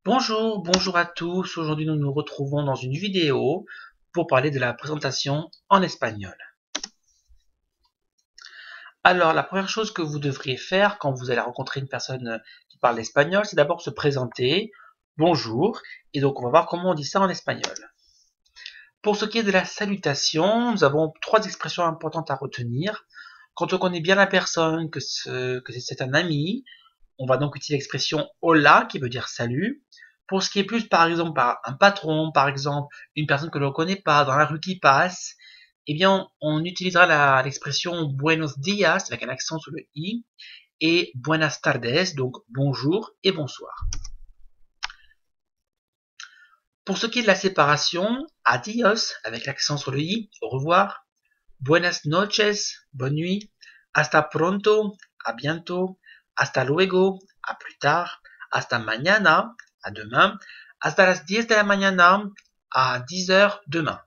Bonjour à tous. Aujourd'hui, nous nous retrouvons dans une vidéo pour parler de la présentation en espagnol. Alors, la première chose que vous devriez faire quand vous allez rencontrer une personne qui parle espagnol, c'est d'abord se présenter. Bonjour. Et donc, on va voir comment on dit ça en espagnol. Pour ce qui est de la salutation, nous avons trois expressions importantes à retenir. Quand on connaît bien la personne, que c'est un ami, on va donc utiliser l'expression hola qui veut dire salut. Pour ce qui est plus par exemple par un patron, par exemple une personne que l'on ne connaît pas dans la rue qui passe, eh bien on utilisera l'expression buenos días avec un accent sur le i et buenas tardes, donc bonjour et bonsoir. Pour ce qui est de la séparation, adios avec l'accent sur le i, au revoir, buenas noches, bonne nuit, hasta pronto, à bientôt, hasta luego, à plus tard, hasta mañana, à demain, hasta las 10 de la mañana, à 10 heures demain.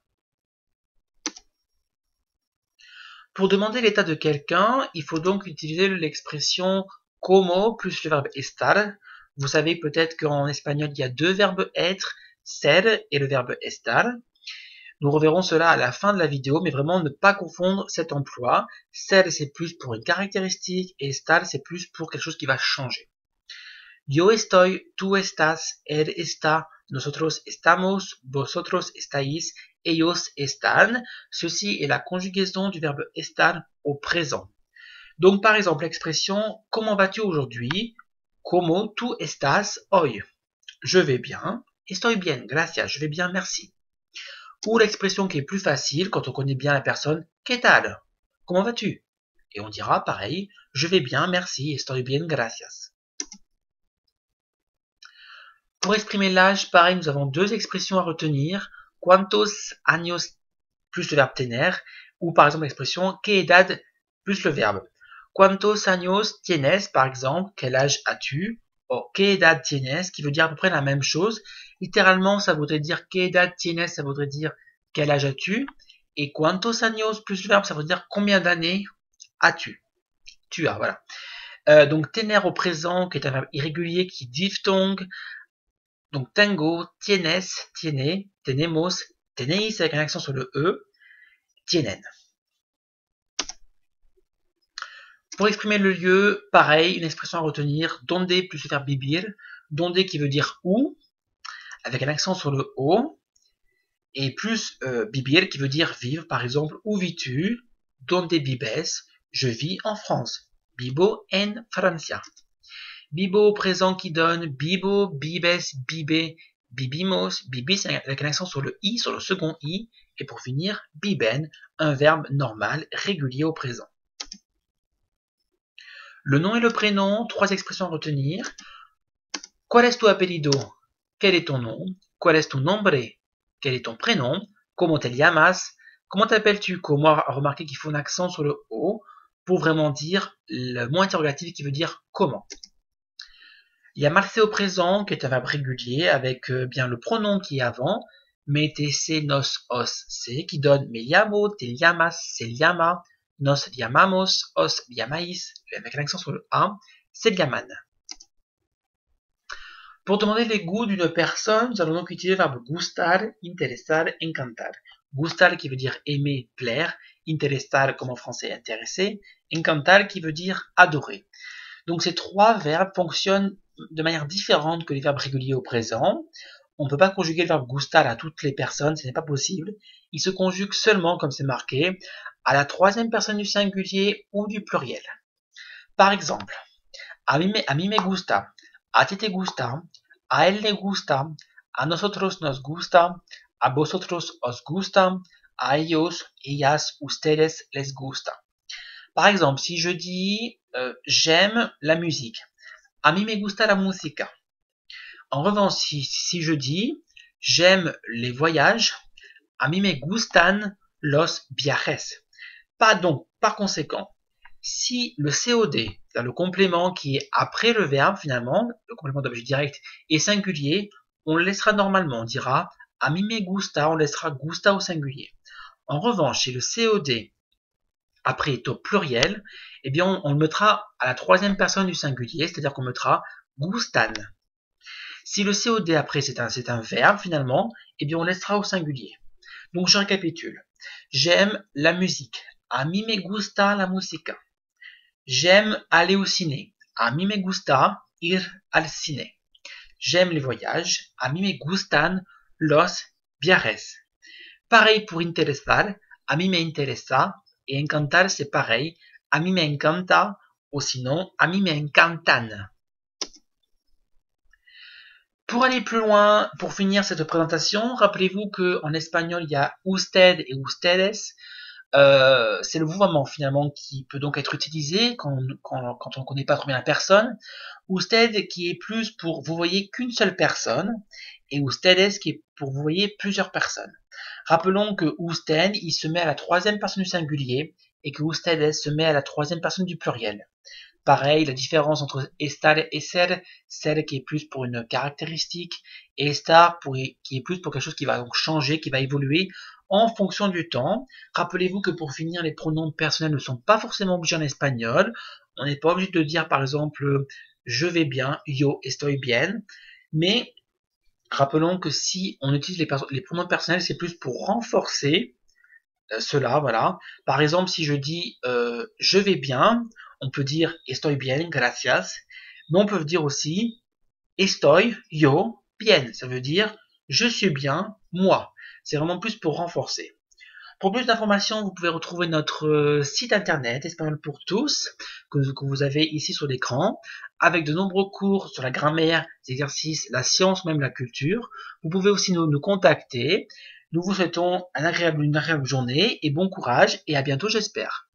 Pour demander l'état de quelqu'un, il faut donc utiliser l'expression como plus le verbe estar. Vous savez peut-être qu'en espagnol, il y a deux verbes être, ser et le verbe estar. Nous reverrons cela à la fin de la vidéo, mais vraiment ne pas confondre cet emploi. Ser, c'est plus pour une caractéristique et estar, c'est plus pour quelque chose qui va changer. Yo estoy, tú estás, él está, nosotros estamos, vosotros estáis, ellos están. Ceci est la conjugaison du verbe estar au présent. Donc par exemple l'expression comment vas-tu aujourd'hui? Como tú estás hoy? Je vais bien. Estoy bien, gracias, je vais bien, merci. Ou l'expression qui est plus facile quand on connaît bien la personne, ¿qué tal? Comment vas-tu? Et on dira pareil, je vais bien, merci, estoy bien, gracias. Pour exprimer l'âge, pareil, nous avons deux expressions à retenir. Cuántos años plus le verbe tener, ou par exemple l'expression qué edad plus le verbe. Cuántos años tienes, par exemple, quel âge as-tu? Or, qué edad tienes, qui veut dire à peu près la même chose. Littéralement, ça voudrait dire qué edad tienes, ça voudrait dire quel âge as-tu? Et cuántos años plus le verbe, ça veut dire combien d'années as-tu? Tu as, voilà. Donc, tener au présent, qui est un verbe irrégulier, qui diphtongue. Donc tengo, tienes, tiene, tenemos, tenéis avec un accent sur le E, tienen. Pour exprimer le lieu, pareil, une expression à retenir, donde plus le verbe vivir, donde qui veut dire où, avec un accent sur le O, et plus vivir qui veut dire vivre, par exemple, où vis-tu, donde vives, je vis en France, vivo en Francia. Bibo au présent qui donne bibo, bibes, bibe, bibimos, bibis avec un accent sur le i, sur le second i, et pour finir, biben, un verbe normal, régulier au présent. Le nom et le prénom, trois expressions à retenir. ¿Cuál es tu apellido? Quel est ton nom? ¿Cuál es tu nombre? Quel est ton prénom? ¿Cómo te llamas? Comment t'appelles-tu? Comment remarquer qu'il faut un accent sur le o pour vraiment dire le mot interrogatif qui veut dire comment. Il y a marché au présent qui est un verbe régulier avec bien le pronom qui est avant, me, te, se, nos, os, se, qui donne me llamo, te llamas, se llama, nos llamamos, os llamais, avec l'accent sur le A, se llaman. Pour demander les goûts d'une personne, nous allons donc utiliser le verbe gustar, interesar, encantar. Gustar qui veut dire aimer, plaire, interesar comme en français intéresser, encantar qui veut dire adorer. Donc ces trois verbes fonctionnent de manière différente que les verbes réguliers au présent. On ne peut pas conjuguer le verbe gustar à toutes les personnes, ce n'est pas possible. Il se conjugue seulement, comme c'est marqué, à la troisième personne du singulier ou du pluriel. Par exemple, a mí me gusta, a ti te gusta, a él le gusta, a nosotros nos gusta, a vosotros os gusta, a ellos, ellas, ustedes les gusta. Par exemple, si je dis j'aime la musique, a mí me gusta la música. En revanche, si je dis j'aime les voyages, a mí me gustan los viajes. Par conséquent, si le COD, c'est-à-dire le complément qui est après le verbe finalement, le complément d'objet direct, est singulier, on le laissera normalement. On dira a mí me gusta, on laissera gusta au singulier. En revanche, si le COD après est au pluriel, eh bien on le mettra à la troisième personne du singulier, c'est-à-dire qu'on mettra gustan. Si le COD après c'est un verbe finalement, eh bien on laissera au singulier. Donc je récapitule. J'aime la musique. A mí me gusta la música. J'aime aller au ciné. A mí me gusta ir al cine. J'aime les voyages. A mí me gustan los viajes. Pareil pour interesar. A mí me interesa. Et encantar, c'est pareil. A mí me encanta. Ou sinon, a mí me encantan. Pour aller plus loin, pour finir cette présentation, rappelez-vous qu'en espagnol, il y a usted et ustedes. C'est le vouvoiement finalement qui peut donc être utilisé quand on ne connaît pas trop bien la personne. Usted qui est plus pour vous voyez qu'une seule personne et ustedes qui est pour vous voyez plusieurs personnes. Rappelons que usted il se met à la troisième personne du singulier et que ustedes se met à la troisième personne du pluriel. Pareil, la différence entre estar et ser qui est plus pour une caractéristique, et estar qui est plus pour quelque chose qui va donc changer, qui va évoluer en fonction du temps. Rappelez-vous que pour finir, les pronoms personnels ne sont pas forcément obligés en espagnol. On n'est pas obligé de dire par exemple je vais bien, yo estoy bien, mais rappelons que si on utilise les pronoms personnels, c'est plus pour renforcer cela, voilà. Par exemple, si je dis je vais bien, on peut dire estoy bien, gracias, mais on peut dire aussi estoy yo bien, ça veut dire je suis bien, moi. C'est vraiment plus pour renforcer. Pour plus d'informations, vous pouvez retrouver notre site internet Espagnol pour tous, que vous avez ici sur l'écran, avec de nombreux cours sur la grammaire, les exercices, la science, même la culture. Vous pouvez aussi nous contacter. Nous vous souhaitons une agréable journée et bon courage et à bientôt j'espère.